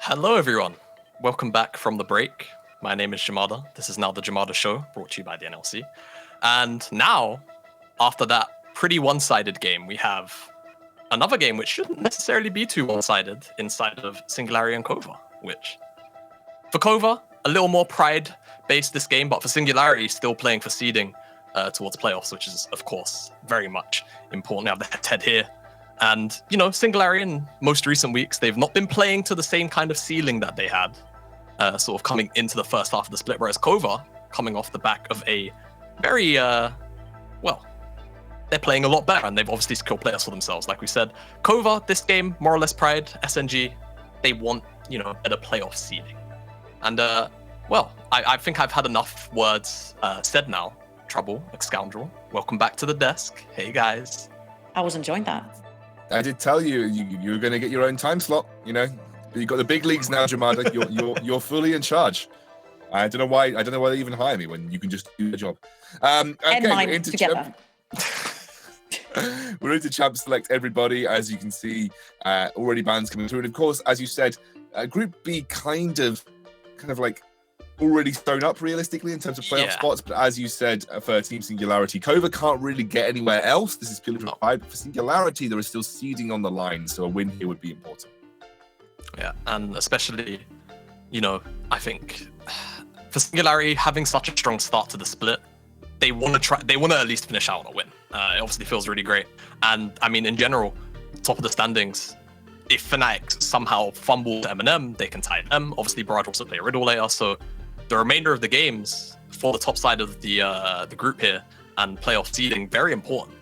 Hello, everyone. Welcome back from the break. My name is Jamada. This is now the Jamada Show, brought to you by the NLC. And now, after that pretty one-sided game, we have another game which shouldn't necessarily be too one-sided inside of Singularity and Kova, which, for Kova, a little more pride-based this game, but for Singularity, still playing for seeding towards playoffs, which is, of course, very much important. We have the head-to-head here. And, Singularity in most recent weeks, they've not been playing to the same kind of ceiling that they had, sort of coming into the first half of the split, whereas Kova, coming off the back of a very, they're playing a lot better, and they've obviously secured players for themselves. Like we said, Kova, this game, more or less pride. SNG, they want, better playoff seeding. And, I think I've had enough words said now. Trouble, scoundrel, welcome back to the desk. Hey, guys. I was enjoying that. I did tell you you were going to get your own time slot. You've got the big leagues now, Jamada. You're fully in charge. I don't know why they even hire me when you can just do the job. Okay, and mine together. We're into Champ Select, everybody. As you can see, already bans coming through, and of course, as you said, Group B kind of like already thrown up realistically in terms of playoff spots, but as you said, for Team Singularity, Kova can't really get anywhere else. This is purely for pride, but for Singularity, there is still seeding on the line, so a win here would be important. Yeah, and especially, I think for Singularity having such a strong start to the split, they want to at least finish out on a win. It obviously feels really great, and I mean, in general, top of the standings. If Fnatic somehow fumble to M&M, they can tie them. Obviously, Barrage will also play a Riddle later, so the remainder of the games for the top side of the group here and playoff seeding, very important.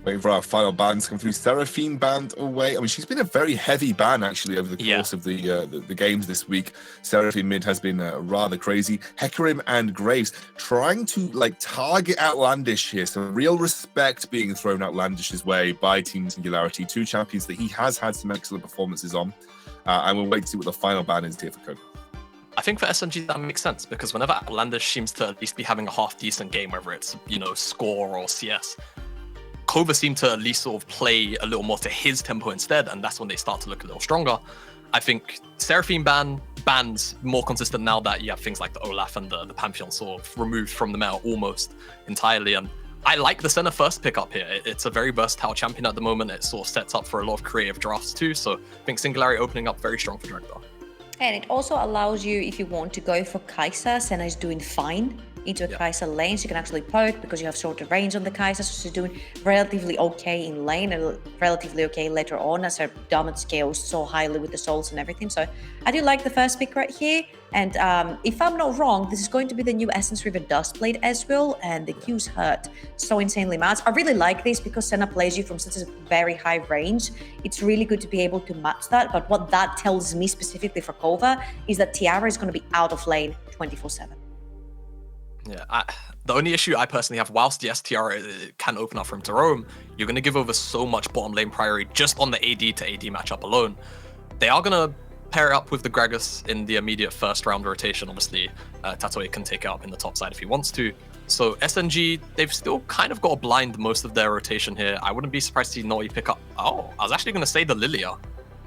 Waiting for our final bans to come through. Seraphine banned away. I mean, she's been a very heavy ban actually over the course of the games this week. Seraphine mid has been rather crazy. Hecarim and Graves trying to target Outlandish here. So real respect being thrown Outlandish's way by Team Singularity. Two champions that he has had some excellent performances on. And we'll wait to see what the final ban is here for Kova. I think for SNG that makes sense because whenever Outlandish seems to at least be having a half decent game, whether it's score or CS, Kova seemed to at least sort of play a little more to his tempo instead, and that's when they start to look a little stronger. I think Seraphine bans more consistent now that you have things like the Olaf and the Pantheon sort of removed from the meta almost entirely. And I like the center first pickup here. It's a very versatile champion at the moment. It sort of sets up for a lot of creative drafts too. So I think Singularity opening up very strong for Director. And it also allows you, if you want to go for Kai'Sa, Senna is doing fine into a Kai'Sa lane, so you can actually poke because you have shorter range on the Kai'Sa, so she's doing relatively okay in lane and relatively okay later on as her damage scales so highly with the souls and everything. So I do like the first pick right here. And if I'm not wrong, this is going to be the new Essence River Dustblade as well, and the Q's hurt so insanely much. I really like this because Senna plays you from such a very high range. It's really good to be able to match that, but what that tells me specifically for Kova is that Tiara is going to be out of lane 24/7. Yeah, the only issue I personally have, whilst yes, Tiara can open up from to roam, you're going to give over so much bottom lane priority just on the AD to AD matchup alone. They are going to pair it up with the Gragas in the immediate first round rotation. Obviously, Tatoe can take it up in the top side if he wants to. So SNG, they've still kind of got to blind most of their rotation here. I wouldn't be surprised to see Naughty pick up... Oh, I was actually going to say the Lilia,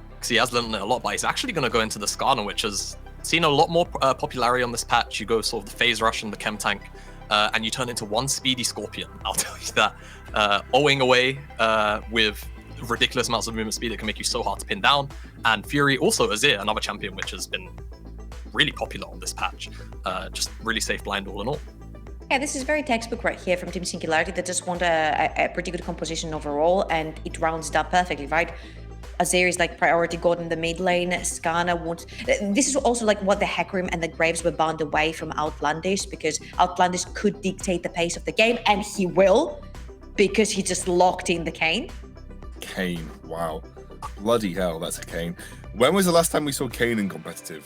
because he has learned it a lot, but he's actually going to go into the Skarner, which has seen a lot more popularity on this patch. You go sort of the phase rush and the chem tank, and you turn into one speedy Scorpion. I'll tell you that. Owing away with ridiculous amounts of movement speed, it can make you so hard to pin down. And Fury, also Azir, another champion which has been really popular on this patch. Just really safe blind all in all. Yeah, this is very textbook right here from Team Singularity. They just want a pretty good composition overall, and it rounds it up perfectly, right? Azir is priority god in the mid lane. Skarner wants... This is also what the Hecarim and the Graves were bound away from Outlandish, because Outlandish could dictate the pace of the game, and he will, because he just locked in the Kayn. Kayn, wow. Bloody hell, that's a Kayn. When was the last time we saw Kayn in competitive?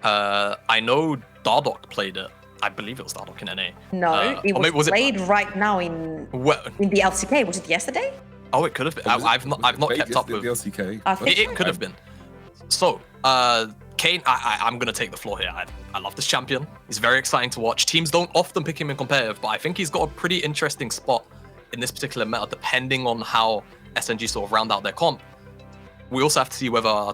I know Dardoch played it. I believe it was Dardoch in NA. No, it was played right now in the LCK. Was it yesterday? Oh, it could have been. I've not kept up with the LCK. It could have been. So, Kayn, I'm gonna take the floor here. I love this champion. He's very exciting to watch. Teams don't often pick him in competitive, but I think he's got a pretty interesting spot in this particular meta, depending on how SNG sort of round out their comp. We also have to see whether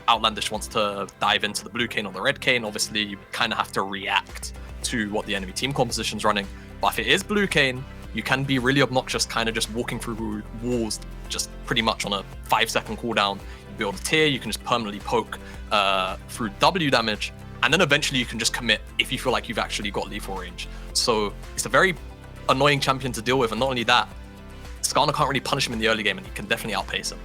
Outlandish wants to dive into the blue Kayn or the red Kayn. Obviously, you kind of have to react to what the enemy team composition's running. But if it is blue Kayn, you can be really obnoxious, kind of just walking through walls, just pretty much on a 5-second cooldown. You build a tier, you can just permanently poke through W damage, and then eventually you can just commit if you feel like you've actually got lethal range. So it's a very annoying champion to deal with, and not only that, Skarner can't really punish him in the early game, and he can definitely outpace him.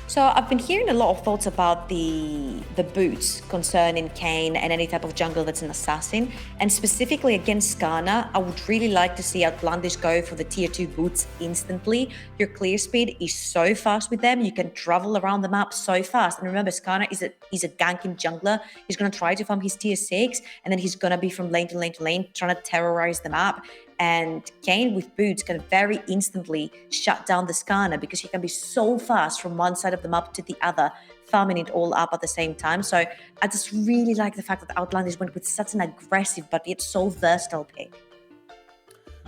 So I've been hearing a lot of thoughts about the boots concerning Kayn and any type of jungle that's an assassin. And specifically against Skarner, I would really like to see Outlandish go for the tier 2 boots instantly. Your clear speed is so fast with them. You can travel around the map so fast. And remember, Skarner is a ganking jungler. He's going to try to farm his tier 6, and then he's going to be from lane to lane to lane, trying to terrorize the map. And Kayn with boots can very instantly shut down the Skarner because he can be so fast from one side of the map to the other, farming it all up at the same time. So I just really like the fact that Outlandish went with such an aggressive but yet so versatile pick.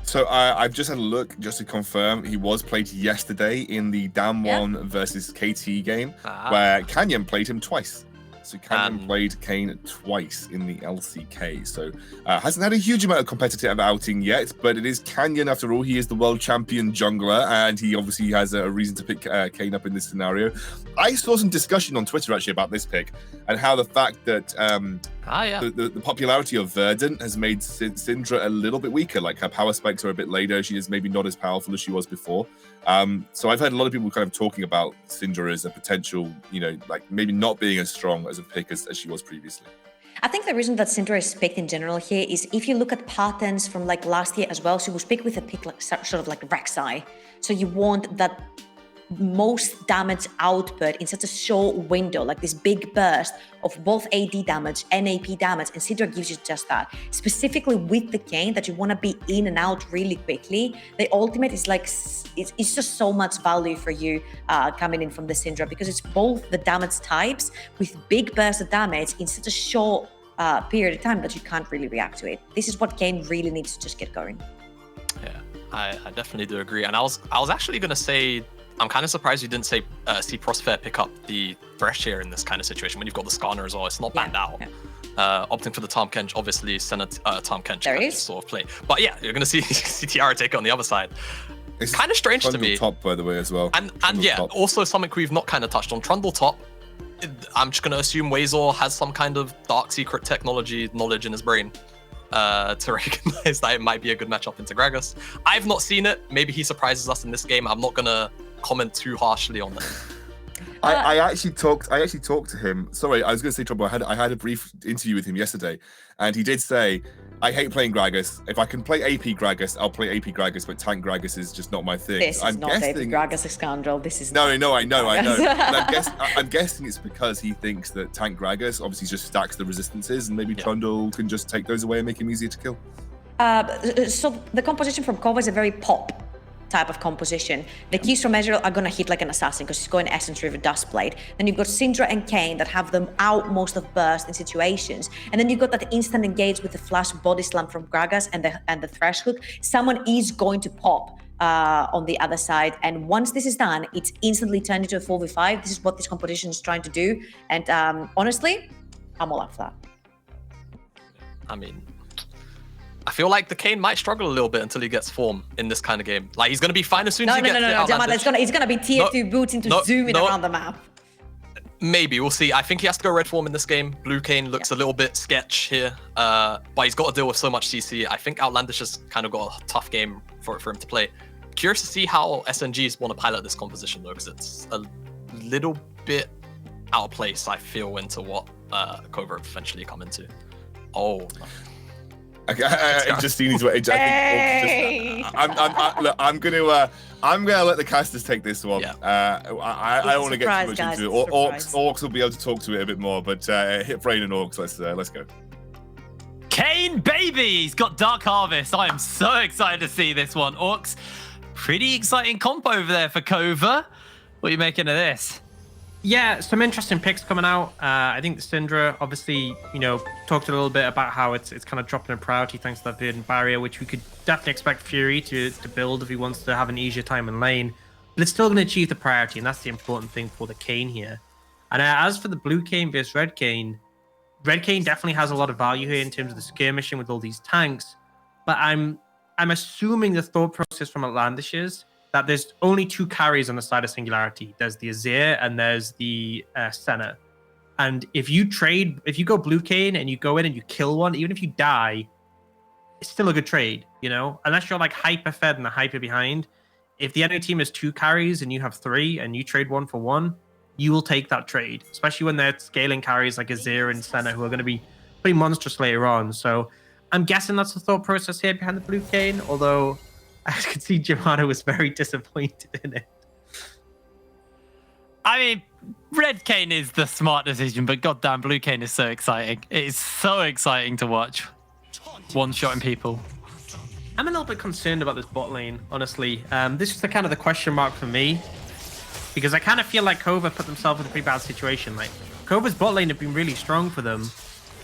So I've just had a look just to confirm he was played yesterday in the Damwon versus KT game where Canyon played him twice. So Canyon played Kayn twice in the LCK. So hasn't had a huge amount of competitive outing yet, but it is Canyon after all. He is the world champion jungler, and he obviously has a reason to pick Kayn up in this scenario. I saw some discussion on Twitter actually about this pick and how the fact that the popularity of Verdant has made Syndra a little bit weaker. Like her power spikes are a bit later. She is maybe not as powerful as she was before. So I've heard a lot of people kind of talking about Syndra as a potential, like maybe not being as strong as a pick as she was previously. I think the reason that Syndra is picked in general here is if you look at patterns from like last year as well, she was picked with a pick like sort of like Rek'Sai. So you want that most damage output in such a short window, like this big burst of both AD damage and AP damage, and Syndra gives you just that. Specifically with the Kayn, that you want to be in and out really quickly. The ultimate is like, it's just so much value for you coming in from the Syndra, because it's both the damage types with big bursts of damage in such a short period of time that you can't really react to it. This is what Kayn really needs to just get going. Yeah, I definitely do agree. And I was actually going to say, I'm kind of surprised you didn't say see Prosper pick up the Thresh here in this kind of situation when you've got the Skarner as well. It's not banned out. Yeah. Opting for the Tahm Kench, obviously Tahm Kench sort of play. But yeah, you're going to see Tiara take it on the other side. It's kind of strange to me. Top, by the way, as well. And yeah, top. Also something we've not kind of touched on. Trundle top, I'm just going to assume Wazor has some kind of dark secret technology knowledge in his brain to recognize that it might be a good matchup into Gragas. I've not seen it. Maybe he surprises us in this game. I'm not going to comment too harshly on that. I actually talked to him. Sorry, I was going to say Trouble. I had a brief interview with him yesterday, and he did say, "I hate playing Gragas. If I can play AP Gragas, I'll play AP Gragas, but tank Gragas is just not my thing." This is not AP Gragas, a scoundrel. This is no. I know. I'm guessing it's because he thinks that tank Gragas obviously just stacks the resistances, and maybe Trundle can just take those away and make him easier to kill. So the composition from Kova is a very pop type of composition. The keys from Ezreal are gonna hit like an assassin because she's going Essence River Dustblade. Then you've got Syndra and Kayn that have them out most of burst in situations. And then you've got that instant engage with the flash body slam from Gragas and the Thresh hook. Someone is going to pop on the other side. And once this is done, it's instantly turned into a 4v5. This is what this composition is trying to do. And honestly, I'm all up for that. I mean, I feel like the Kayn might struggle a little bit until he gets form in this kind of game. Like, he's going to be fine as soon as he gets it. No, it's going to be tier 2 boots into zooming around the map. Maybe, we'll see. I think he has to go red form in this game. Blue Kayn looks a little bit sketch here, but he's got to deal with so much CC. I think Outlandish has kind of got a tough game for him to play. Curious to see how SNGs want to pilot this composition, though, because it's a little bit out of place, I feel, into what Kova eventually come into. Oh, no. I'm gonna let the casters take this one. Yeah. I don't want to get too much into it. Orcs will be able to talk to it a bit more, but hit Brain and Orcs. Let's go. Kayn baby, he's got Dark Harvest. I am so excited to see this one. Orcs, pretty exciting comp over there for Kova. What are you making of this? Yeah, some interesting picks coming out. I think the Syndra, obviously, talked a little bit about how it's kind of dropping in priority thanks to that Verdant barrier, which we could definitely expect Fury to build if he wants to have an easier time in lane. but it's still going to achieve the priority, and that's the important thing for the Kayn here. And as for the blue Kayn versus red Kayn definitely has a lot of value here in terms of the skirmishing with all these tanks, but I'm assuming the thought process from Outlandish is that there's only 2 carries on the side of Singularity. There's the Azir and there's the Senna. And if you go blue Kayn and you go in and you kill one, even if you die, it's still a good trade, you know? Unless you're like hyper fed and the hyper behind. If the enemy team has 2 carries and you have 3 and you trade 1 for 1, you will take that trade, especially when they're scaling carries like Azir and Senna, who are going to be pretty monstrous later on. So I'm guessing that's the thought process here behind the blue Kayn, although I could see Jimano was very disappointed in it. I mean, red Kayn is the smart decision, but goddamn, blue Kayn is so exciting. It is so exciting to watch. One-shotting people. I'm a little bit concerned about this bot lane, honestly. This is the kind of the question mark for me, because I kind of feel like Kova put themselves in a pretty bad situation. Like, Kova's bot lane have been really strong for them,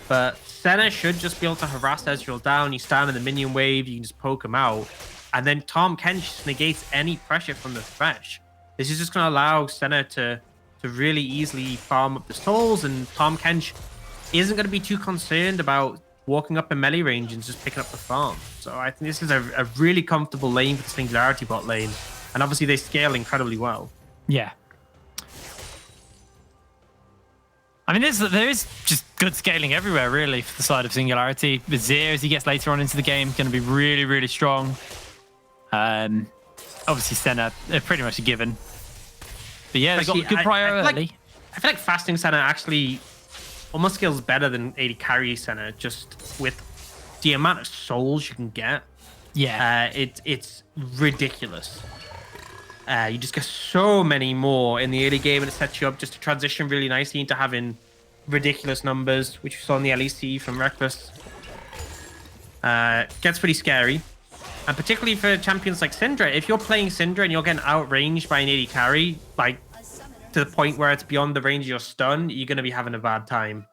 but Senna should just be able to harass Ezreal down. You stand in the minion wave, you can just poke him out, and then Tahm Kench just negates any pressure from the Thresh. This is just going to allow Senna to really easily farm up the souls, and Tahm Kench isn't going to be too concerned about walking up in melee range and just picking up the farm. So I think this is a really comfortable lane for the Singularity bot lane, and obviously they scale incredibly well. Yeah. I mean, there is just good scaling everywhere, really, for the side of Singularity. Azir, as he gets later on into the game, going to be really, really strong. Obviously, Senna, they're pretty much a given. But yeah, they got good prior early. I feel like fasting Senna actually almost scales better than AD carry Senna, just with the amount of souls you can get. Yeah. It's ridiculous. You just get so many more in the early game, and it sets you up just to transition really nicely into having ridiculous numbers, which we saw in the LEC from Reckless. Gets pretty scary. And particularly for champions like Syndra, if you're playing Syndra and you're getting outranged by an AD carry, like to the point where it's beyond the range of your stun, you're going to be having a bad time,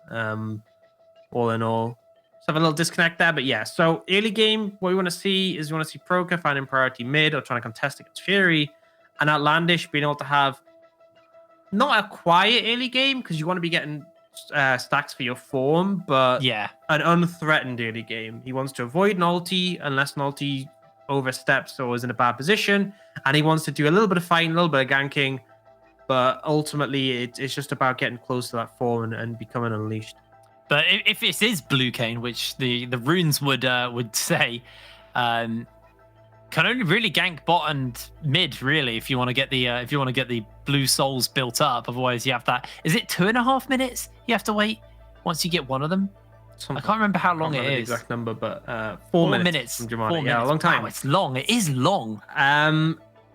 all in all. So have a little disconnect there, but yeah. So early game, what we want to see is we want to see Proka finding priority mid or trying to contest against Fury, and Outlandish being able to have not a quiet early game because you want to be getting stacks for your form, but yeah, an unthreatened early game. He wants to avoid an ulti unless an ulti oversteps or is in a bad position, and he wants to do a little bit of fighting, a little bit of ganking, but ultimately it's just about getting close to that form and becoming unleashed. But if this is blue Kayn, which the runes would say, can only really gank bot and mid, really, if you want to get the blue souls built up. Otherwise, you have that. Is it 2.5 minutes you have to wait once you get one of them? I can't remember how long it is. The exact number, but 4 minutes. From 4 minutes. Yeah, a long time. Wow, it's long. It is long.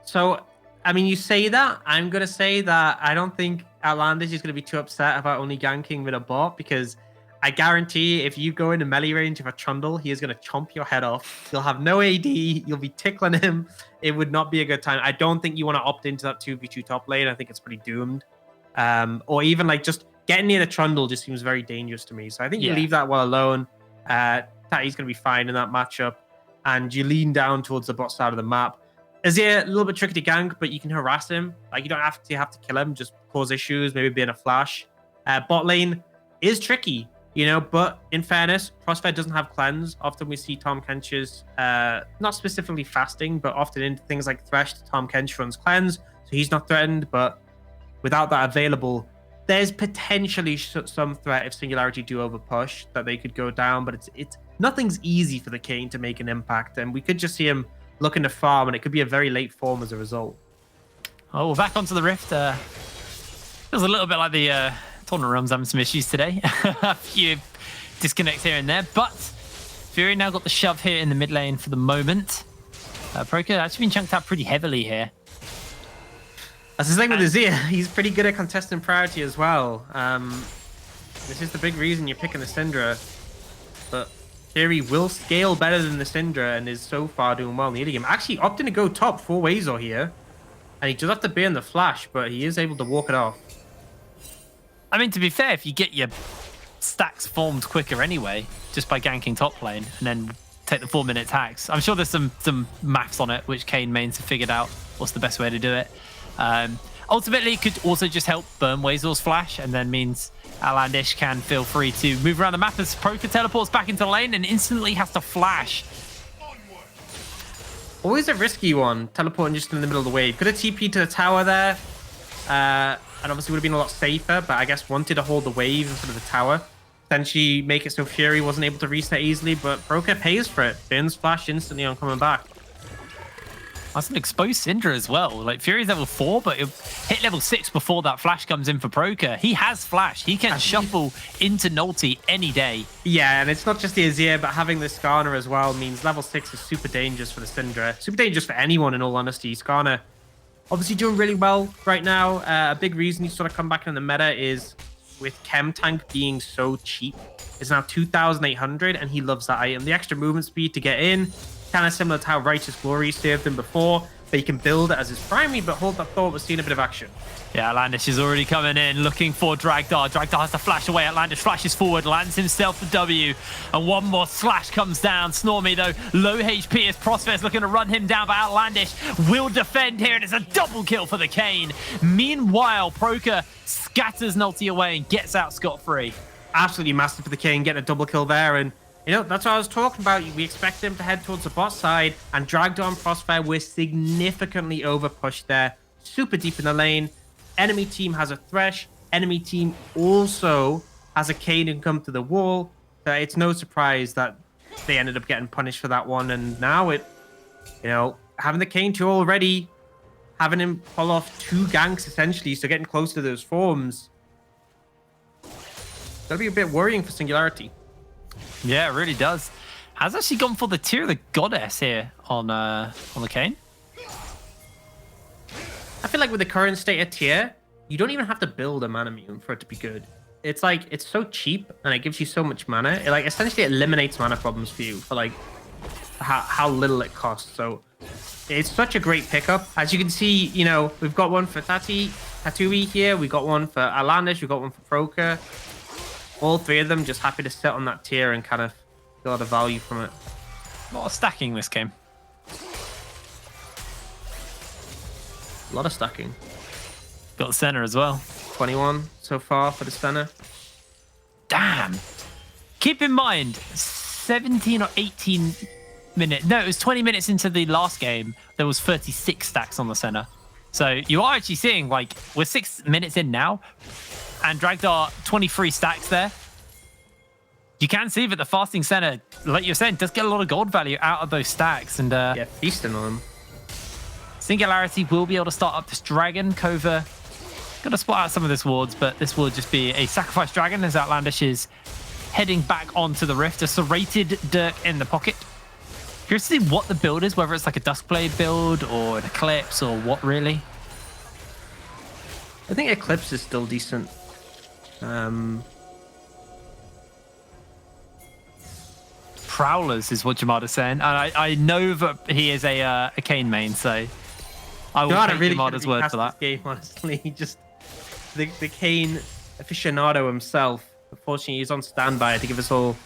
So I mean, you say that. I'm gonna say that I don't think Outlandish is gonna be too upset about only ganking with a bot, because I guarantee if you go into melee range of a Trundle, he is going to chomp your head off. You'll have no AD. You'll be tickling him. It would not be a good time. I don't think you want to opt into that 2v2 top lane. I think it's pretty doomed. Or even like just getting near the Trundle just seems very dangerous to me. So I think you leave that well alone. Tatty's going to be fine in that matchup. And you lean down towards the bot side of the map. Azir, a little bit tricky to gank, but you can harass him. Like, you don't have to kill him. Just cause issues, maybe be in a flash. Bot lane is tricky. You know, but in fairness, Crossfire doesn't have cleanse. Often we see Tahm Kench's, not specifically fasting, but often in things like Thresh, Tahm Kench runs cleanse, so he's not threatened. But without that available, there's potentially some threat if Singularity do over push that they could go down. But it's nothing's easy for the Kayn to make an impact, and we could just see him looking to farm, and it could be a very late form as a result. Oh, back onto the Rift. Feels a little bit like the tournament realms having some issues today. A few disconnects here and there, but Fury now got the shove here in the mid lane for the moment. Proka actually been chunked out pretty heavily here. That's the thing with Azir. He's pretty good at contesting priority as well. This is the big reason you're picking the Syndra, but Fury will scale better than the Syndra and is so far doing well in the early game. Actually opting to go top for Wazor here, and he does have to burn the flash, but he is able to walk it off. I mean, to be fair, if you get your stacks formed quicker anyway, just by ganking top lane and then take the 4 minute hacks, I'm sure there's some maths on it, which Kayn mains have figured out what's the best way to do it. Ultimately, it could also just help burn Wazor's flash, and then means Outlandish can feel free to move around the map as Proka teleports back into lane and instantly has to flash. Always a risky one, teleporting just in the middle of the wave. Could have TP to the tower there, and obviously would have been a lot safer, but I guess wanted to hold the wave instead of the tower. Potentially make it so Fury wasn't able to reset easily, but Proka pays for it. Burns flash instantly on coming back. That's an exposed Syndra as well. Like, Fury's level 4, but it'll hit level 6 before that flash comes in for Proka. He has flash. He can shuffle into Nulti any day. Yeah, and it's not just the Azir, but having the Skarner as well means level 6 is super dangerous for the Syndra. Super dangerous for anyone, in all honesty. Skarner obviously doing really well right now. A big reason he's sort of come back in the meta is with Chem Tank being so cheap. It's now 2,800, and he loves that item. The extra movement speed to get in, kind of similar to how Righteous Glory saved him before, but he can build it as his primary, but hold that thought, we're seeing a bit of action. Yeah, Outlandish is already coming in, looking for Dragdar. Dragdar has to flash away. Outlandish flashes forward, lands himself the W, and one more slash comes down. Snormy, though, low HP as Prospec's looking to run him down, but Outlandish will defend here, and it's a double kill for the Kayn. Meanwhile, Proka scatters Nulti away and gets out scot-free. Absolutely massive for the Kayn, getting a double kill there, and you know, that's what I was talking about. We expect him to head towards the bot side, and Dragdar and Prospect were significantly over pushed there. Super deep in the lane. Enemy team has a Thresh. Enemy team also has a Kayn and come to the wall. So it's no surprise that they ended up getting punished for that one. And now it, you know, having the Kayn 2 already, having him pull off 2 ganks essentially, so getting close to those forms. That'll be a bit worrying for Singularity. Yeah, it really does. Has actually gone for the Tear of the Goddess here on the Kayn. I feel like with the current state of tier, you don't even have to build a mana mune for it to be good. It's like, it's so cheap and it gives you so much mana. It like essentially eliminates mana problems for you for like how little it costs. So it's such a great pickup. As you can see, you know, we've got one for Tatui here. We got one for Outlandish. We got one for Proka. All 3 of them just happy to sit on that tier and kind of get a lot of value from it. A lot of stacking this game. A lot of stacking. Got the center as well. 21 so far for the center. Damn. Keep in mind, 17 or 18 minutes. No, it was 20 minutes into the last game. There was 36 stacks on the center. So you are actually seeing, like, we're 6 minutes in now. And Dragdar, 23 stacks there. You can see that the fasting center, like you're saying, does get a lot of gold value out of those stacks. And yeah, feasting on them. Singularity will be able to start up this dragon. Kova got to spot out some of this wards, but this will just be a sacrifice dragon as Outlandish is heading back onto the rift. A serrated Dirk in the pocket. Curious to see what the build is, whether it's like a Duskblade build or an Eclipse or what really. I think Eclipse is still decent. Prowlers is what Jamada's saying, and I know that he is a Kayn main, so I will take really Jamada's word for that. Game, honestly, just the Kayn aficionado himself. Unfortunately, he's on standby to give us all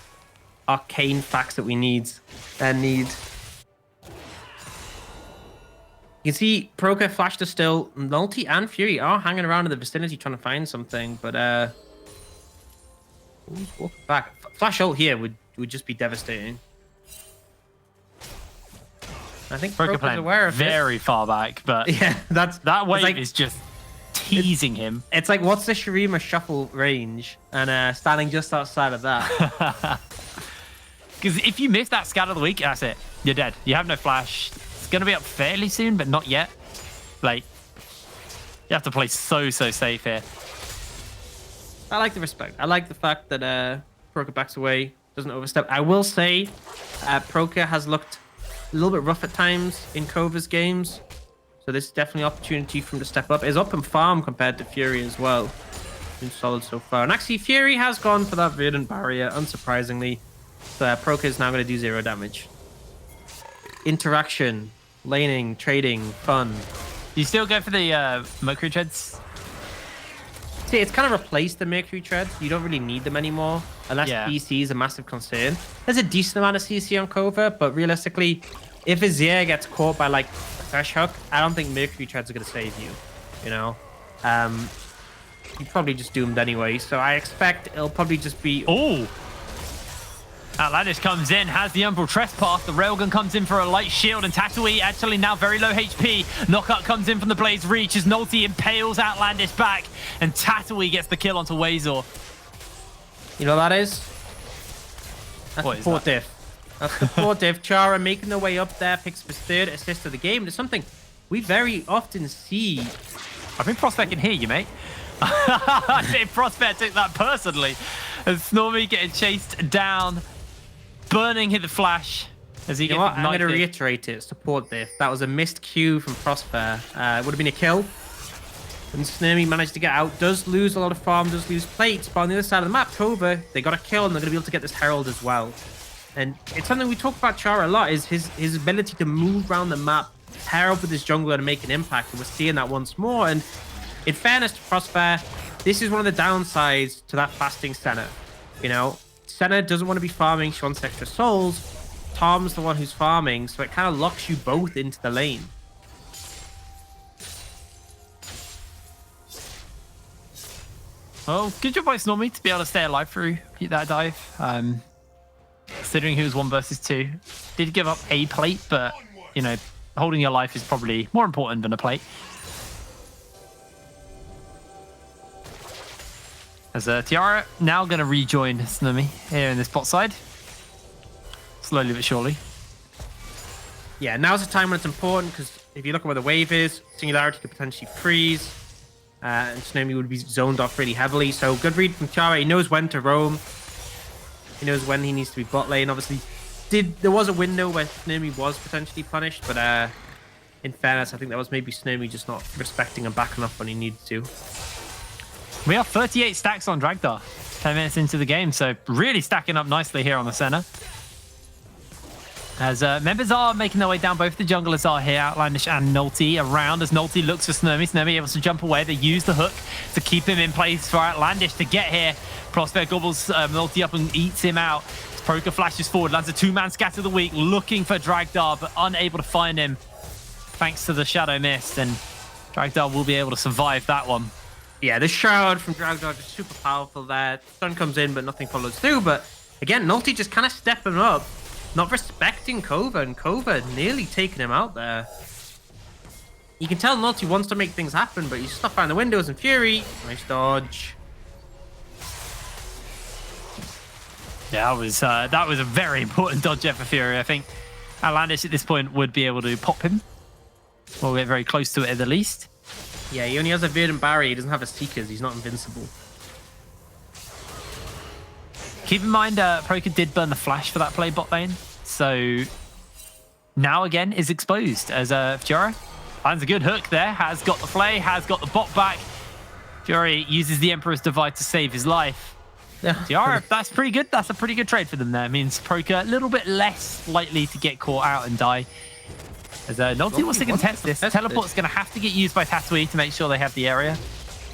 arcane facts that we need. You can see Proka, Flash to still, Nulti and Fury are hanging around in the vicinity trying to find something, but who's walking back? Flash ult here would just be devastating. I think Proka's aware of very far back, but yeah, that wave is just teasing him. It's like, what's the Shurima shuffle range? And standing just outside of that. Because if you miss that scat of the week, that's it. You're dead. You have no flash. It's going to be up fairly soon, but not yet. Like, you have to play so safe here. I like the respect. I like the fact that Proka backs away, doesn't overstep. I will say Proka has looked a little bit rough at times in Kova's games. So this is definitely an opportunity for him to step up. Is up in farm compared to Fury as well. Been solid so far. And actually, Fury has gone for that Verdant Barrier, unsurprisingly. So Proka is now going to do 0 damage. Interaction, laning, trading, fun. Do you still go for the Mercury Treads? See, it's kind of replaced the Mercury Treads. You don't really need them anymore, unless CC is a massive concern. There's a decent amount of CC on Kova, but realistically, if Azir gets caught by like a Thresh Hook, I don't think Mercury Treads are going to save you. you know. He probably just doomed anyway, so I expect it'll probably just be... Oh! Outlandish comes in, has the Umbral Trespass. The Railgun comes in for a light shield, and Tatooine actually now very low HP. Knockout comes in from the Blaze Reach as Nolte impales Outlandish back, and Tatooine gets the kill onto Wazor. You know what that is? That's What the is fourth that? diff. That's the fourth diff. Chara making their way up there, picks his third assist of the game. It's something we very often see. I think Prospect can hear you, mate. I think Prospect took that personally. As Snormy getting chased down. Burning hit the flash as he You know gets what? I'm going to ignited. reiterate it. Support diff. That was a missed Q from Prosper. It would have been a kill. And Snurmy managed to get out. Does lose a lot of farm, does lose plates. But on the other side of the map, Kova, they got a kill and they're going to be able to get this Herald as well. And it's something we talk about Chara a lot, is his ability to move around the map, pair up with his jungler to make an impact. And we're seeing that once more. And in fairness to Prosper, this is one of the downsides to that fasting Senna. You know, Senna doesn't want to be farming. She wants extra souls. Tom's the one who's farming, so it kind of locks you both into the lane. Well, good job by Snormy to be able to stay alive through that dive. Considering he was 1 versus 2. Did give up a plate, but, you know, holding your life is probably more important than a plate. As Tiara now going to rejoin Snormy here in this bot side. Slowly but surely. Yeah, now's the time when it's important, because if you look at where the wave is, Singularity could potentially freeze. And Snormy would be zoned off really heavily. So good read from Chara. He knows when to roam. He knows when he needs to be bot lane. Obviously, there was a window where Snormy was potentially punished, but in fairness, I think that was maybe Snormy just not respecting him back enough when he needed to. We are 38 stacks on Dragdar. 10 minutes into the game, so really stacking up nicely here on the center. As members are making their way down, both the junglers are here, Outlandish and Nolte around as Nolte looks for Snormy. Snormy able to jump away. They use the hook to keep him in place for Outlandish to get here. Prospect gobbles Nolte up and eats him out. Proka flashes forward, lands a 2-man scatter of the week, looking for Dragdar, but unable to find him thanks to the Shadow Mist, and Dragdar will be able to survive that one. Yeah, the shroud from Dragdar is super powerful there. Stun comes in, but nothing follows through. But again, Nolte just kind of stepping up, not respecting Kova, and Kova nearly taking him out there. You can tell Nolte wants to make things happen, but he's just not finding the windows and Fury. Nice dodge. Yeah, that was a very important dodge there for Fury. I think Outlandish at this point would be able to pop him. Or get very close to it at the least. Yeah, he only has a Verdant Barrier. He doesn't have a Seekers. He's not invincible. Keep in mind, Proka did burn the flash for that play bot lane. So now again is exposed as Fiora finds a good hook there. Has got the play, has got the bot back. Fury uses the Emperor's Divide to save his life. Yeah. Tiara, that's pretty good. That's a pretty good trade for them there. It means Proka a little bit less likely to get caught out and die. As Nolte wants to contest this. Teleport's going to have to get used by Tatooine to make sure they have the area.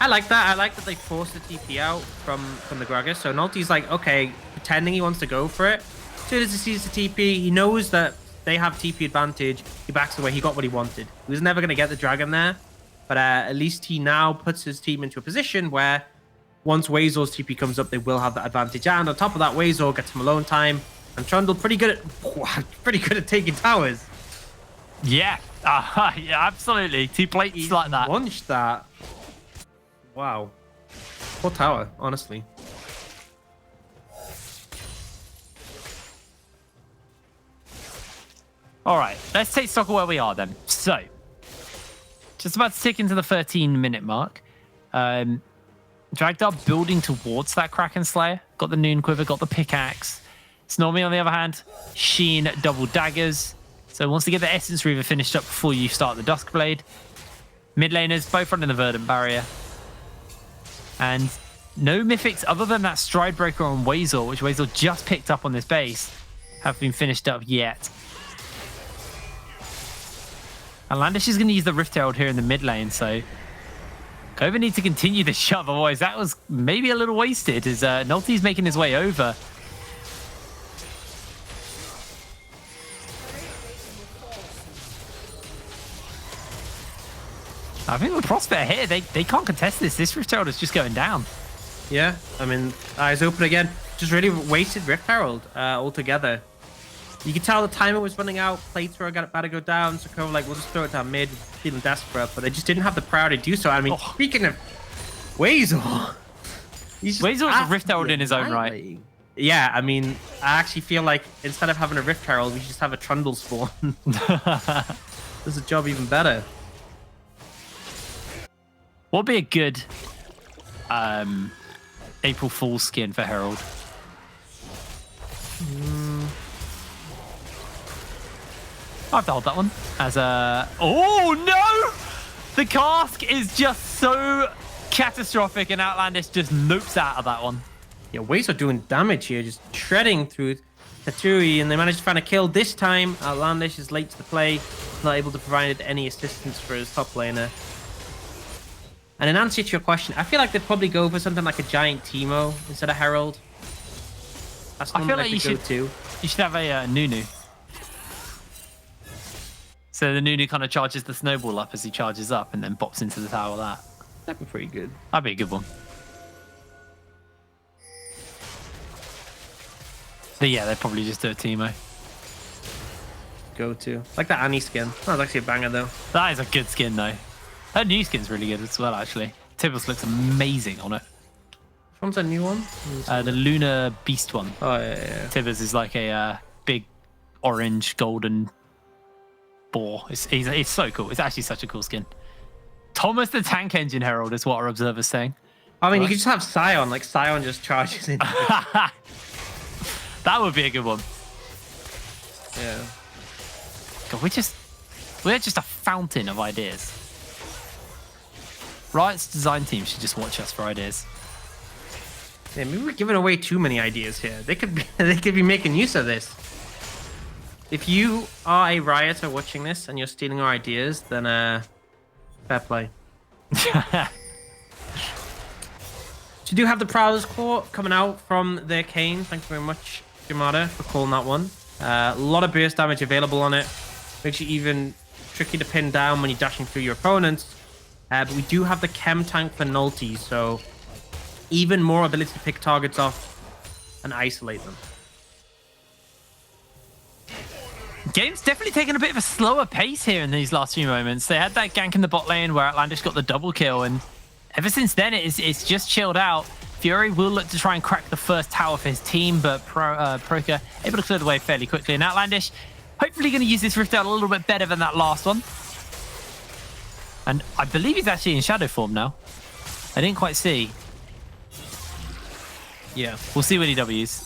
I like that. I like that they forced the TP out from the Gragas. So Nolte's like, okay, pretending he wants to go for it. As soon as he sees the TP, he knows that they have TP advantage. He backs away. He got what he wanted. He was never going to get the dragon there. But at least he now puts his team into a position where once Wazor's TP comes up, they will have that advantage. And on top of that, Wazor gets some alone time. And Trundle pretty good at taking towers. Yeah, yeah, absolutely. 2 plates like that. Launched that. Wow. Poor tower, honestly. All right, let's take stock of where we are then. So, just about to tick into the 13-minute mark. Dragdar building towards that Kraken Slayer. Got the Noon Quiver, got the pickaxe. Snormy, on the other hand, Sheen double daggers. So wants to get the Essence Reaver finished up before you start the Duskblade. Mid laners, both running the Verdant Barrier. And no mythics other than that Stride Breaker on Wazor, which Wazor just picked up on this base, have been finished up yet. Outlandish is going to use the Rift Herald here in the mid lane, so Kova needs to continue the shove, otherwise that was maybe a little wasted as Nolte's making his way over. I think with Prospect here, they can't contest this. This Rift Herald is just going down. Yeah, I mean, eyes open again. Just really wasted Rift Herald altogether. You could tell the timer was running out. Plates were about to go down. So Kova like, we'll just throw it down mid, feeling desperate. But they just didn't have the priority to do so. I mean, speaking of Weasel, Weasel's a Rift Herald in his own right. Yeah, I mean, I actually feel like instead of having a Rift Herald, we should just have a Trundle spawn. Does the job even better. What would be a good April Fool's skin for Herald? I'll have to hold that one as a... Oh, no! The cask is just so catastrophic, and Outlandish just nopes out of that one. Yeah, Waze are doing damage here, just shredding through Tatui, and they managed to find a kill this time. Outlandish is late to the play, not able to provide any assistance for his top laner. And in answer to your question, I feel like they'd probably go for something like a giant Teemo instead of Herald. That's I feel like you should have a Nunu. So the Nunu kind of charges the snowball up as he charges up and then bops into the tower with that. That'd be pretty good. That'd be a good one. But yeah, they'd probably just do a Teemo. Go to. Like that Annie skin. That was actually a banger though. That is a good skin though. Her new skin's really good as well, actually. Tibbles looks amazing on it. Which one's a new one? The Lunar Beast one. Oh, yeah. Tibbers is like a big orange golden boar. It's so cool. It's actually such a cool skin. Thomas the Tank Engine Herald is what our observer's saying. I mean, you could just have Scion. Like, Scion just charges in. That would be a good one. Yeah. God, we're just a fountain of ideas. Riot's design team should just watch us for ideas. Yeah, maybe we're giving away too many ideas here. They could be making use of this. If you are a Rioter watching this and you're stealing our ideas, then fair play. So you do have the Prowler's Claw coming out from their cane. Thank you very much, Yamada, for calling that one. A lot of burst damage available on it. Makes you even tricky to pin down when you're dashing through your opponents. But we do have the Chem Tank for Nulty, so even more ability to pick targets off and isolate them. Game's definitely taken a bit of a slower pace here in these last few moments. They had that gank in the bot lane where Outlandish got the double kill, and ever since then it's just chilled out. Fury will look to try and crack the first tower for his team, but Proka able to clear the way fairly quickly. And Outlandish hopefully going to use this Rift out a little bit better than that last one. And I believe he's actually in shadow form now. I didn't quite see. Yeah. We'll see when he W's.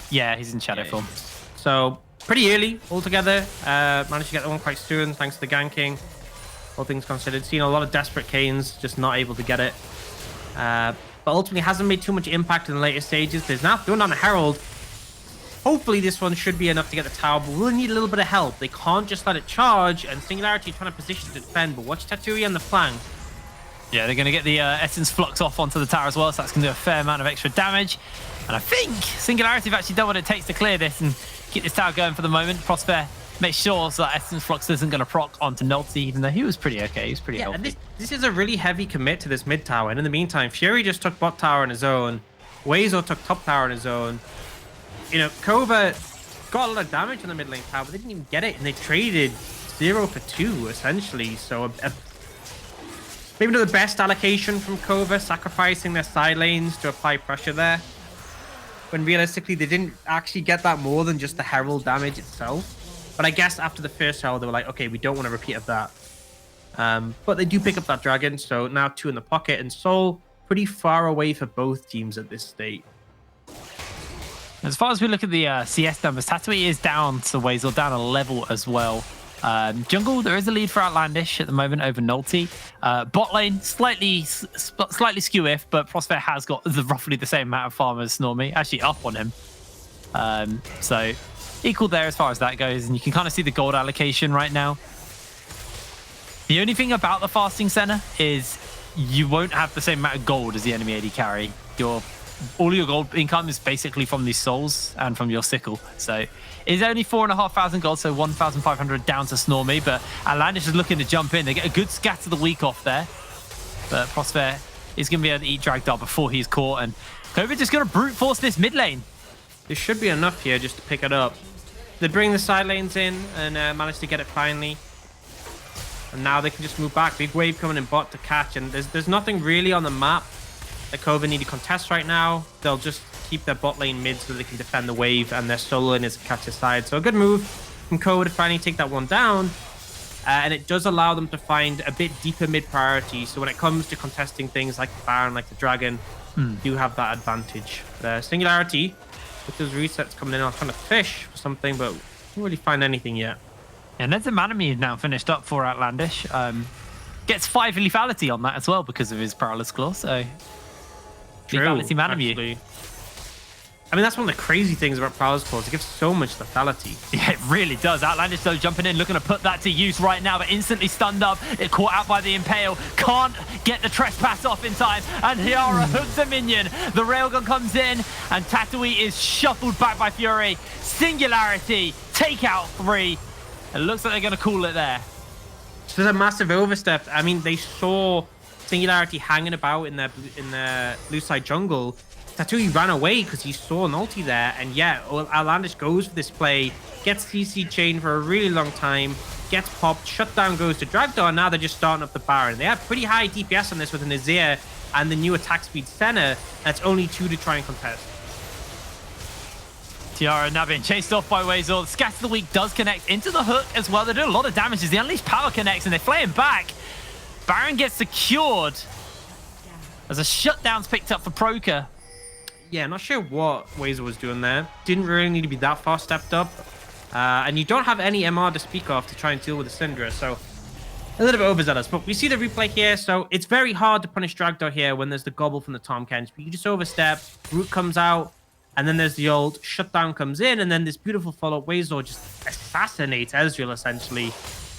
Yeah, he's in shadow form. So pretty early altogether. Managed to get that one quite soon thanks to the ganking. All things considered. Seen a lot of desperate Canes, just not able to get it. But ultimately hasn't made too much impact in the later stages. There's now throwing down a Herald. Hopefully this one should be enough to get the tower, but we'll need a little bit of help. They can't just let it charge, and Singularity trying to position to defend, but watch Tatui on the flank. Yeah, they're going to get the Essence Flux off onto the tower as well, so that's going to do a fair amount of extra damage. And I think Singularity have actually done what it takes to clear this and keep this tower going for the moment. Prosper makes sure so that Essence Flux isn't going to proc onto Nulty, even though he was pretty okay. He was pretty healthy. And this is a really heavy commit to this mid tower, and in the meantime, Fury just took bot tower on his own. Wazo took top tower on his own. You know, Kova got a lot of damage on the mid lane tower, but they didn't even get it, and they traded 0 for 2, essentially. So maybe not the best allocation from Kova, sacrificing their side lanes to apply pressure there. When realistically, they didn't actually get that more than just the Herald damage itself. But I guess after the first Herald, they were like, okay, we don't want a repeat of that. But they do pick up that dragon, so now 2 in the pocket, and Soul pretty far away for both teams at this state. As far as we look at the CS numbers, Tatui is down to Wazel, down a level as well. Jungle, there is a lead for Outlandish at the moment over Nulty. Bot lane, slightly skew-if, but Prospect has got roughly the same amount of farm as Snormy, actually up on him. So equal there as far as that goes, and you can kind of see the gold allocation right now. The only thing about the Fasting Center is you won't have the same amount of gold as the enemy AD carry. Your all your gold income is basically from these souls and from your sickle. So it's only 4,500 gold, so 1,500 down to Snormy. But Outlandish is looking to jump in. They get a good scatter the week off there. But Prosper is going to be able to eat Dragdar before he's caught. And Kova just going to brute force this mid lane. There should be enough here just to pick it up. They bring the side lanes in and manage to get it finally. And now they can just move back. Big wave coming in bot to catch. And there's nothing really on the map that Kova need to contest right now. They'll just keep their bot lane mid so they can defend the wave. And their solo lane is catch aside. So a good move from Kova to finally take that one down. And it does allow them to find a bit deeper mid priority. So when it comes to contesting things like the Baron, like the Dragon, do have that advantage. Singularity, with those resets coming in, I was trying to fish for something, but didn't really find anything yet. And then the Manamie now finished up for Outlandish. Gets 5 lethality on that as well because of his Paralysis Claw. So, lethality Manamie. Actually. I mean, that's one of the crazy things about Paralysis Claws. It gives so much lethality. Yeah, it really does. Outlandish, though, jumping in, looking to put that to use right now, but instantly stunned up. It caught out by the Impale. Can't get the Trespass off in time. And Hiara hooks a minion. The Railgun comes in, and Tatooine is shuffled back by Fury. Singularity, take out 3. It looks like they're going to call it there. So there's a massive overstep. I mean, they saw Singularity hanging about in their blue side jungle. Tatooine ran away because he saw an ulti there. And yeah, Outlandish goes for this play, gets CC chain for a really long time, gets popped, shutdown goes to Dragdar, and now they're just starting up the Baron. They have pretty high DPS on this with an Azir and the new attack speed Senna. That's only 2 to try and contest. Tiara now being chased off by Wazor. The Scatter of the Week does connect into the hook as well. They're doing a lot of damage as the Unleashed Power connects and they're flaying back. Baron gets secured as a shutdown's picked up for Proker. Yeah, not sure what Wazor was doing there. Didn't really need to be that far stepped up. And you don't have any MR to speak of to try and deal with the Syndra, so a little bit overzealous. But we see the replay here, so it's very hard to punish Dragdar here when there's the gobble from the Tom Kench. But you just overstep, Root comes out, and then there's the old shutdown comes in, and then this beautiful follow-up Wazor just assassinates Ezreal, essentially.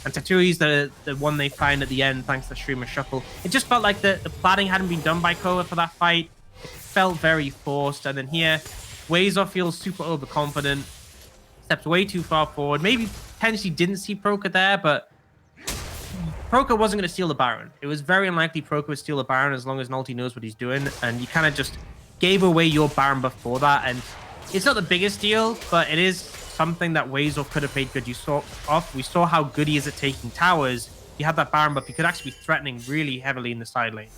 And Tatooine's the one they find at the end, thanks to Streamer Shuffle. It just felt like the planning hadn't been done by Kova for that fight. It felt very forced, and then here, Wazor feels super overconfident, steps way too far forward. Maybe potentially didn't see Proker there, but Proker wasn't going to steal the Baron. It was very unlikely Proker would steal the Baron as long as Nulty knows what he's doing, and you kind of just gave away your Baron before that, and it's not the biggest deal, but it is something that Wazor could have paid good. We saw how good he is at taking towers. You have that Baron, but he could actually be threatening really heavily in the side lane.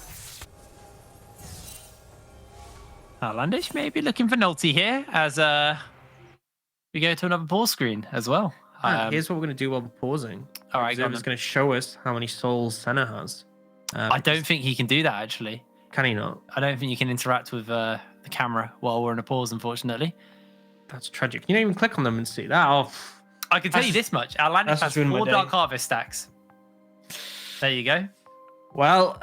Outlandish maybe looking for Nulty here as we go to another pause screen as well. Here's what we're going to do while we're pausing. All right, It's going to show us how many souls Senna has. I don't think he can do that, actually. Can he not? I don't think you can interact with the camera while we're in a pause, unfortunately. That's tragic. You don't even click on them and see that. Oh, I can tell you this much. Outlandish has 4 Dark Harvest stacks. There you go. Well,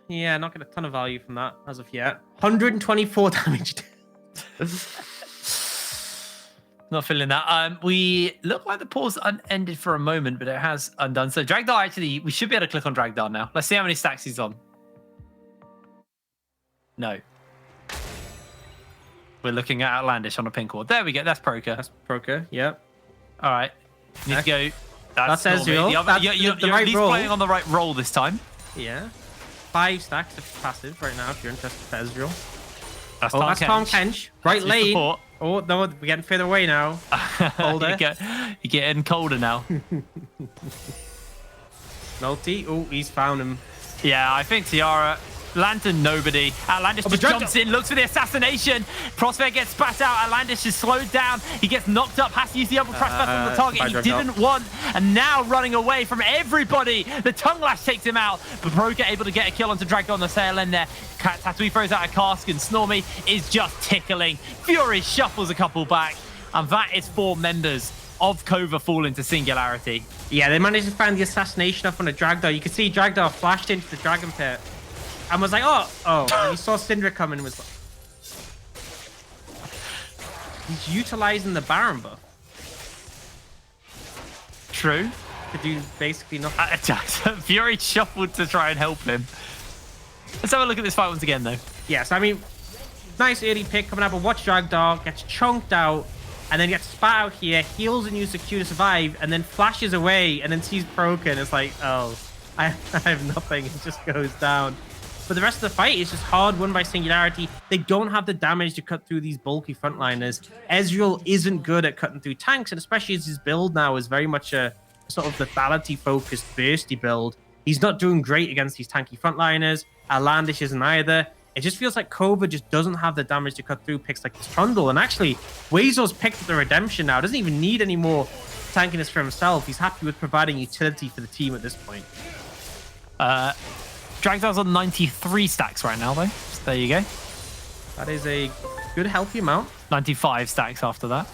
yeah, not getting a ton of value from that as of yet. 124 damage. Not feeling that. We look like the pause ended for a moment, but it has undone. So Dragdar, actually, we should be able to click on Dragdar now. Let's see how many stacks he's on. No. We're looking at Outlandish on a pink ward. There we go. That's Proker. That's Proker, yep. All right. Need to go. That's Ezreal. You're the at right least roll. playing on the right roll this time. Yeah. 5 stacks of passive right now if you're interested for Ezreal. That's Tom Kench. Right lane. Support. Oh, no, we're getting further away now. Colder. You're getting colder now. Nulty. Oh, he's found him. Yeah, I think Tiara, Lantern, nobody. Outlandish just jumps in, looks for the assassination. Prospect gets spat out. Outlandish is slowed down. He gets knocked up, has to use the upper trespass on the target he didn't want. And now running away from everybody. The tongue lash takes him out. But Proker able to get a kill onto Dragdar on the sail end there. Tatooine throws out a cask and Snormy is just tickling. Fury shuffles a couple back. And that is 4 members of Kova falling to Singularity. Yeah, they managed to find the assassination up on a Dragdar. You could see Dragdar flashed into the Dragon Pit. And was like, oh. And he saw Syndra coming and was like... He's utilizing the Baron buff. True. To do basically nothing. Fury shuffled to try and help him. Let's have a look at this fight once again, though. Yes, I mean, Nice early pick coming out, but watch Dragdar gets chunked out and then gets spat out here, heals and uses the Q to survive, and then flashes away and then sees Proka and it's like, oh, I have nothing. It just goes down. But the rest of the fight is just hard won by Singularity. They don't have the damage to cut through these bulky frontliners. Ezreal isn't good at cutting through tanks, and especially as his build now is very much a sort of lethality-focused, bursty build. He's not doing great against these tanky frontliners. Outlandish isn't either. It just feels like Kova just doesn't have the damage to cut through picks like this Trundle. And actually, Wazor's picked up the redemption now. Doesn't even need any more tankiness for himself. He's happy with providing utility for the team at this point. Dragdar's on 93 stacks right now, though. So there you go. That is a good, healthy amount. 95 stacks after that.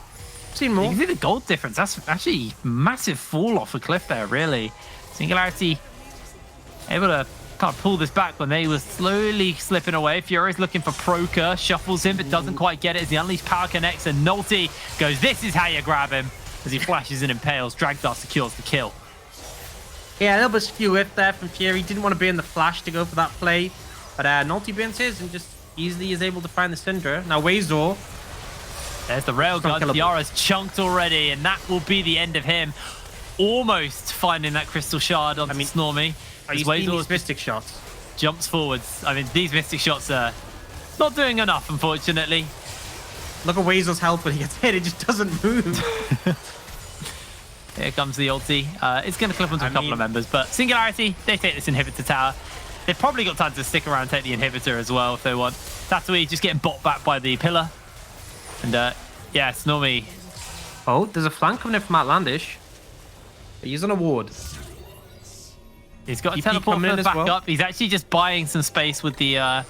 Seen You more. can see the gold difference. That's actually massive fall off a cliff there, really. Singularity able to kind of pull this back when they were slowly slipping away. Fury's looking for Proka, shuffles him, but doesn't quite get it as the Unleashed Power connects, and Nulty goes, this is how you grab him, as he flashes and impales. Dragdar secures the kill. Yeah, a little bit skew whiff there from Fury. Didn't want to be in the flash to go for that play. But Nulty burns his and just easily is able to find the Syndra. Now Wazor. There's the railgun. Yara's chunked already, and that will be the end of him. Almost finding that crystal shard on Snormy. Are you seeing these Mystic shots? Jumps forwards. I mean, these Mystic shots are not doing enough, unfortunately. Look at Wazor's health when he gets hit. It just doesn't move. Here comes the ulti. It's going to clip onto a couple of members, but Singularity, they take this inhibitor tower. They've probably got time to stick around and take the inhibitor as well if they want. Tatooine just getting bot back by the pillar. And yeah, Snormy. Oh, there's a flank coming in from Outlandish. He's on a ward. He's got a TP teleport coming for in the as backup. well. He's actually just buying some space with the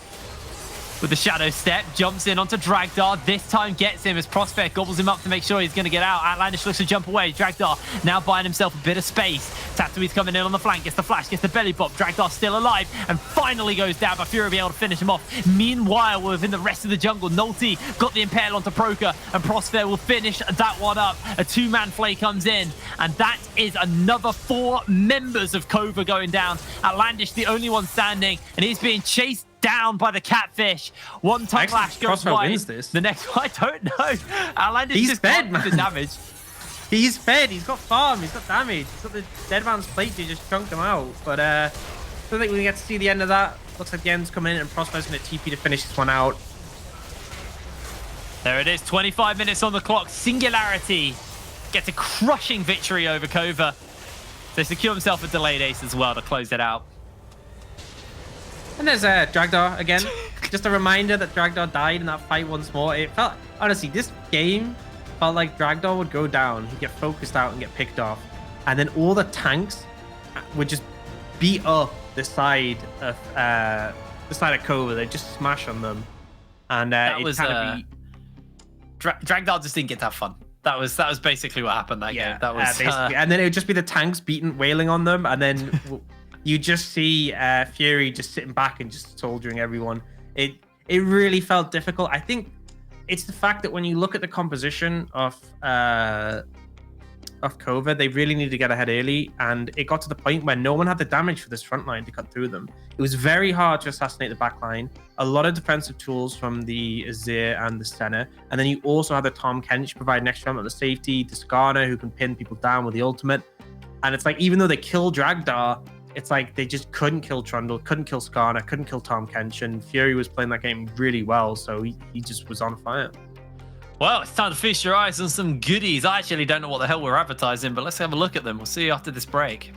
shadow step. Jumps in onto Dragdar. This time gets him as Prospect gobbles him up to make sure he's going to get out. Outlandish looks to jump away. Dragdar now buying himself a bit of space. Tatooine's coming in on the flank. Gets the flash. Gets the belly bop. Dragdar still alive and finally goes down. But Fury will be able to finish him off. Meanwhile, within the rest of the jungle, Nulty got the Impale onto Proka, and Prospect will finish that one up. A two-man play comes in, and that is another 4 members of Kova going down. Outlandish, the only one standing, and he's being chased down by the catfish. One tongue lash goes wide. Wins this. The next one, I don't know. Outlandish He's just fed, got the man. damage. He's fed. He's got farm. He's got damage. He's got the Dead Man's Plate to just chunk him out. But I don't think we get to see the end of that. Looks like the end's coming in and Prospect's going to TP to finish this one out. There it is. 25 minutes on the clock. Singularity gets a crushing victory over Kova. They secure himself a delayed ace as well to close it out. And there's Dragdar again. Just a reminder that Dragdar died in that fight once more. It felt, honestly, this game felt like Dragdar would go down, he'd get focused out and get picked off. And then all the tanks would just beat up the side of Kova. They'd just smash on them. And That it was kind of be... Dragdar just didn't get to have fun. That was basically what happened that game. That was basically. And then it would just be the tanks wailing on them, and then you just see Fury just sitting back and just soldiering everyone. It really felt difficult. I think it's the fact that when you look at the composition of Kova, they really needed to get ahead early, and it got to the point where no one had the damage for this front line to cut through them. It was very hard to assassinate the back line. A lot of defensive tools from the Azir and the Senna, and then you also had the Tom Kench provide an extra amount of safety, the Skarner who can pin people down with the ultimate. And it's like, even though they killed Dragdar, it's like they just couldn't kill Trundle, couldn't kill Skarner, couldn't kill Tom Kench, and Fury was playing that game really well, so he just was on fire. Well, it's time to feast your eyes on some goodies. I actually don't know what the hell we're advertising, but let's have a look at them. We'll see you after this break.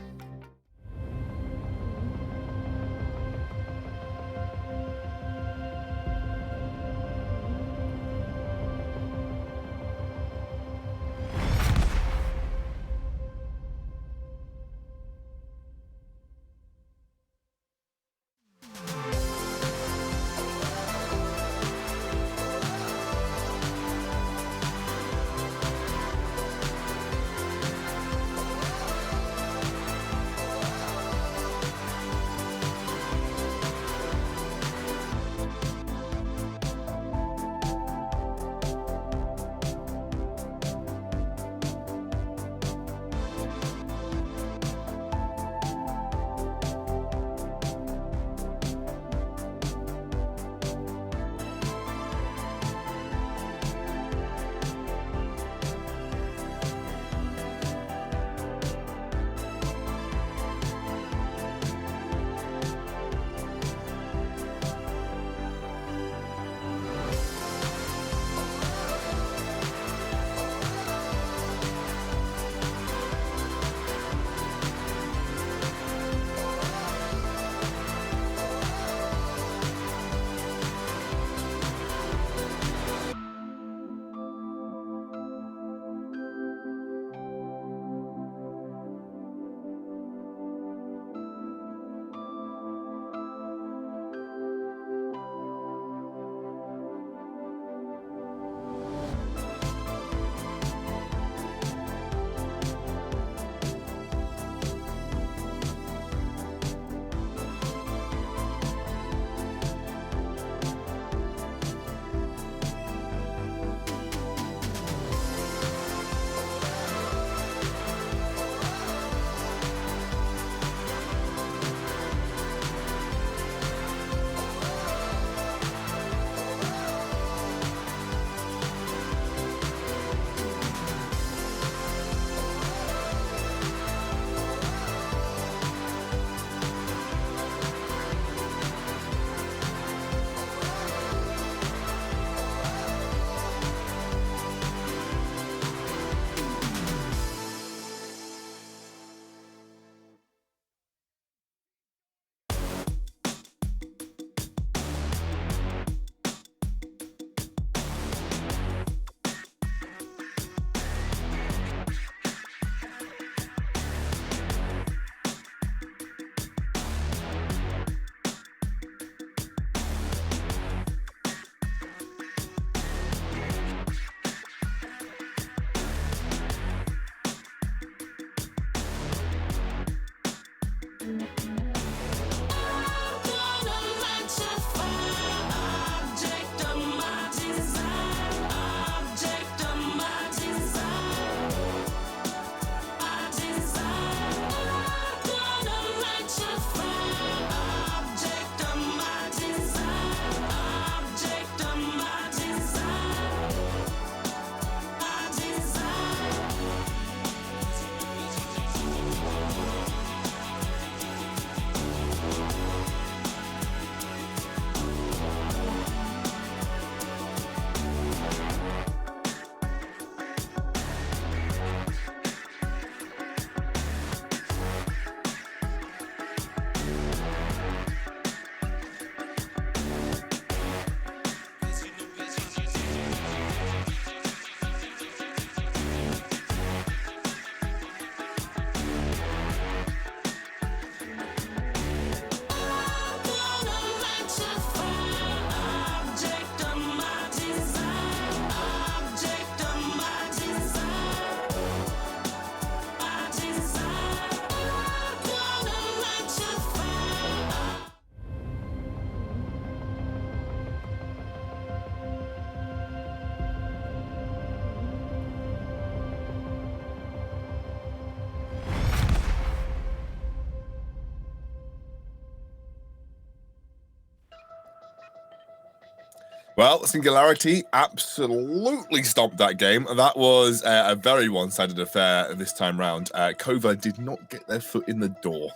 Well, Singularity absolutely stomped that game. That was a very one-sided affair this time round. Kova did not get their foot in the door.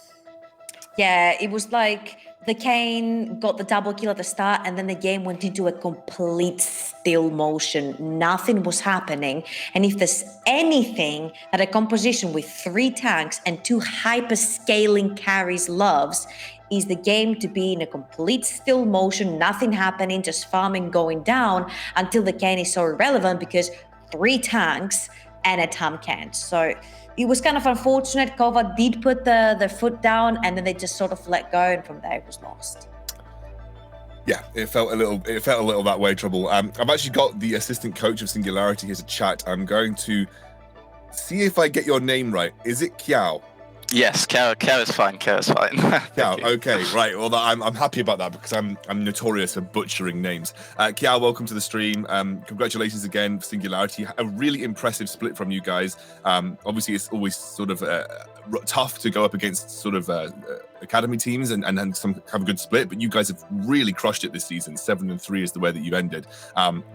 Yeah, it was like the Kane got the double kill at the start, and then the game went into a complete still motion. Nothing was happening. And if there's anything that a composition with 3 tanks and 2 hyper-scaling carries loves, is the game to be in a complete still motion, nothing happening, just farming going down until the Kane is so irrelevant because 3 tanks and a Tam can't. So it was kind of unfortunate. Kova did put the foot down, and then they just sort of let go, and from there it was lost. Yeah, it felt a little that way, Trouble. I've actually got the assistant coach of Singularity here to chat. I'm going to see if I get your name right. Is it Kiao? Yes, Kara is fine. Kara's fine. Kiao, okay, right. Well, I'm happy about that because I'm notorious for butchering names. Kiao, welcome to the stream. Congratulations again for Singularity. A really impressive split from you guys. Obviously, it's always sort of tough to go up against sort of academy teams and have a good split, but you guys have really crushed it this season. 7-3 is the way that you ended.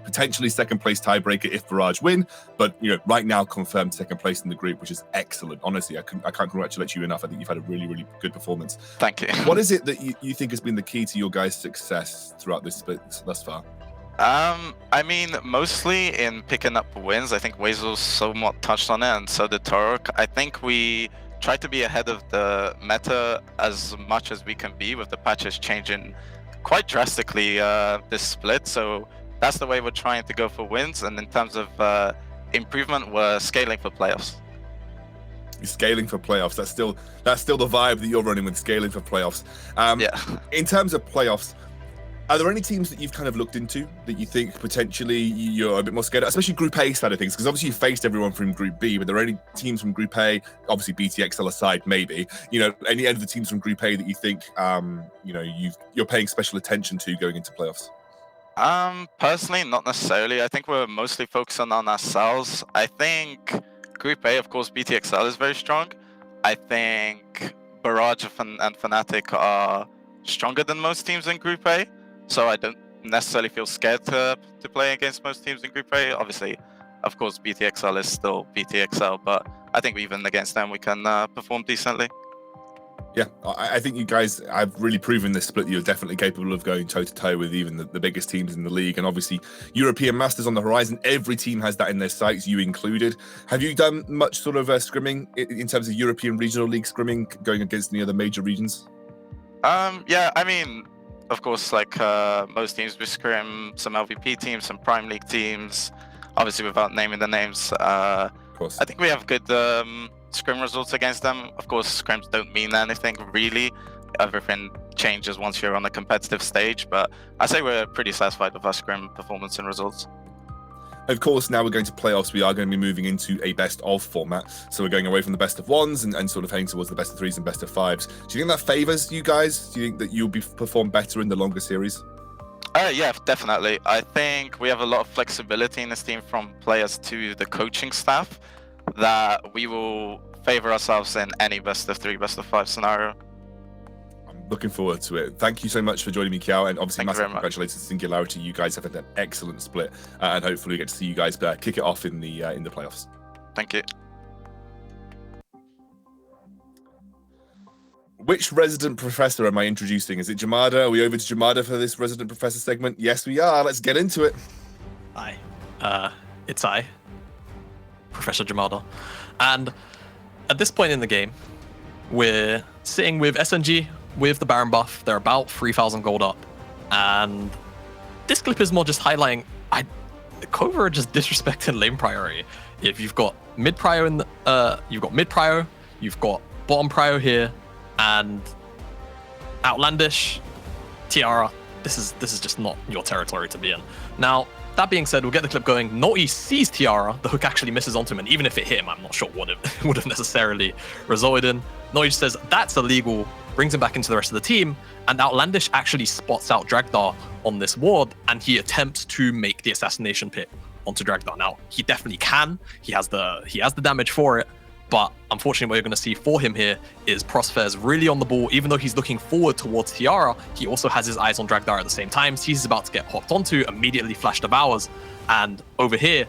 Potentially second place tiebreaker if Barrage win, but right now confirmed second place in the group, which is excellent. Honestly, I can't congratulate you enough. I think you've had a really, really good performance. Thank you. What is it that you think has been the key to your guys' success throughout this split thus far? I mean, mostly in picking up wins. I think Weasel somewhat touched on it, and so did Torok. I think we try to be ahead of the meta as much as we can be, with the patches changing quite drastically this split. So that's the way we're trying to go for wins. And in terms of improvement, we're scaling for playoffs. You're scaling for playoffs. That's still the vibe that you're running with, scaling for playoffs. Yeah. In terms of playoffs, are there any teams that you've kind of looked into that you think potentially you're a bit more scared of, especially Group A side of things? Because obviously you faced everyone from Group B, but there are any teams from Group A, obviously BTXL aside, maybe, any other teams from Group A that you think, you're paying special attention to going into playoffs? Personally, not necessarily. I think we're mostly focusing on ourselves. I think Group A, of course, BTXL is very strong. I think Barrage and Fnatic are stronger than most teams in Group A. So I don't necessarily feel scared to play against most teams in Group A. Obviously, of course, BTXL is still BTXL, but I think even against them we can perform decently. Yeah, I think you guys have really proven this split. You're definitely capable of going toe-to-toe with even the biggest teams in the league. And obviously, European Masters on the horizon. Every team has that in their sights, you included. Have you done much sort of scrimming in terms of European Regional League scrimming, going against any other major regions? Yeah, I mean, of course, like most teams, we scrim some LVP teams, some Prime League teams, obviously without naming the names. Of course. I think we have good scrim results against them. Of course, scrims don't mean anything, really. Everything changes once you're on a competitive stage, but I say we're pretty satisfied with our scrim performance and results. Of course, now we're going to playoffs. We are going to be moving into a best of format. So we're going away from the best of ones and sort of heading towards the best of threes and best of fives. Do you think that favors you guys? Do you think that you'll perform better in the longer series? Yeah, definitely. I think we have a lot of flexibility in this team, from players to the coaching staff, that we will favor ourselves in any best of 3, best of 5 scenario. Looking forward to it. Thank you so much for joining me, Kiao, and obviously massive congratulations to Singularity. You guys have had an excellent split, and hopefully we get to see you guys kick it off in the playoffs. Thank you. Which resident professor am I introducing? Is it Jamada? Are we over to Jamada for this resident professor segment? Yes, we are. Let's get into it. Hi, it's I, Professor Jamada, and at this point in the game, we're sitting with SNG with the Baron buff. They're about 3,000 gold up, and this clip is more just highlighting Kova are just disrespecting lane priority. If you've got mid prio in the, you've got mid prio, you've got bottom prio here, and Outlandish, Tiara. This is just not your territory to be in. Now, that being said, we'll get the clip going. Naughty sees Tiara, the hook actually misses onto him, and even if it hit him, I'm not sure what it would have necessarily resulted in. Naughty says that's illegal, brings him back into the rest of the team, and Outlandish actually spots out Dragdar on this ward, and he attempts to make the assassination pit onto Dragdar. Now, he definitely can. He has the damage for it, But unfortunately, what you're going to see for him here is Prosper's really on the ball. Even though he's looking forward towards Tiara, he also has his eyes on Dragdar at the same time. He's about to get hopped onto, immediately flash devours. And over here,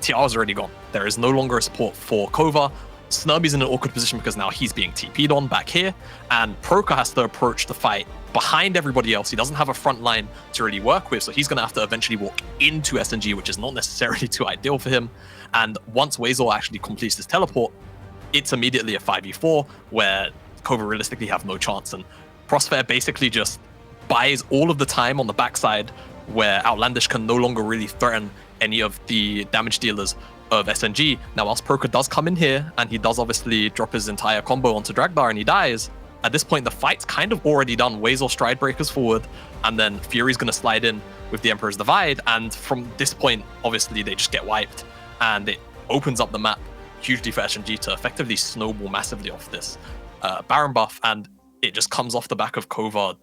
Tiara's already gone. There is no longer a support for Kova. Snurby's in an awkward position because now he's being TP'd on back here. And Proka has to approach the fight behind everybody else. He doesn't have a front line to really work with, so he's going to have to eventually walk into SNG, which is not necessarily too ideal for him. And once Weasel actually completes his teleport, it's immediately a 5v4 where Kova realistically have no chance. And Prosper basically just buys all of the time on the backside where Outlandish can no longer really threaten any of the damage dealers of SNG. Now, whilst Proka does come in here, and he does obviously drop his entire combo onto Dragdar and he dies, at this point, the fight's kind of already done. Weasel stride breakers forward, and then Fury's going to slide in with the Emperor's Divide. And from this point, obviously, they just get wiped. And it opens up the map hugely for SNG to effectively snowball massively off this Baron buff. And it just comes off the back of Kova,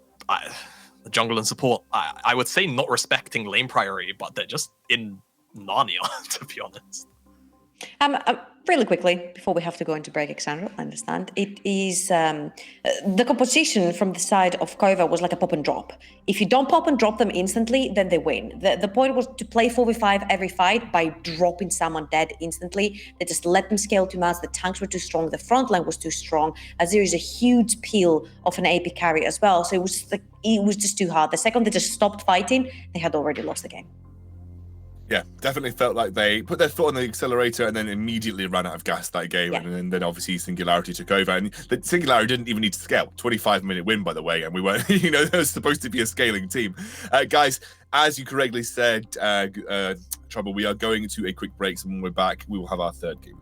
the jungle and support. I would say not respecting lane priority, but they're just in Narnia, to be honest. Really quickly, before we have to go into break, Alexandra, I understand, it is the composition from the side of Kova was like a pop and drop. If you don't pop and drop them instantly, then they win. The point was to play 4v5 every fight by dropping someone dead instantly. They just let them scale too much. The tanks were too strong. The front line was too strong. As there is a huge peel of an AP carry as well. So it was just too hard. The second they just stopped fighting, they had already lost the game. Yeah, definitely felt like they put their foot on the accelerator and then immediately ran out of gas that game. Yeah. And then obviously Singularity took over. And the Singularity didn't even need to scale. 25-minute win, by the way. And we weren't, there was supposed to be a scaling team. Guys, as you correctly said, Trouble, we are going to a quick break. So when we're back, we will have our third game.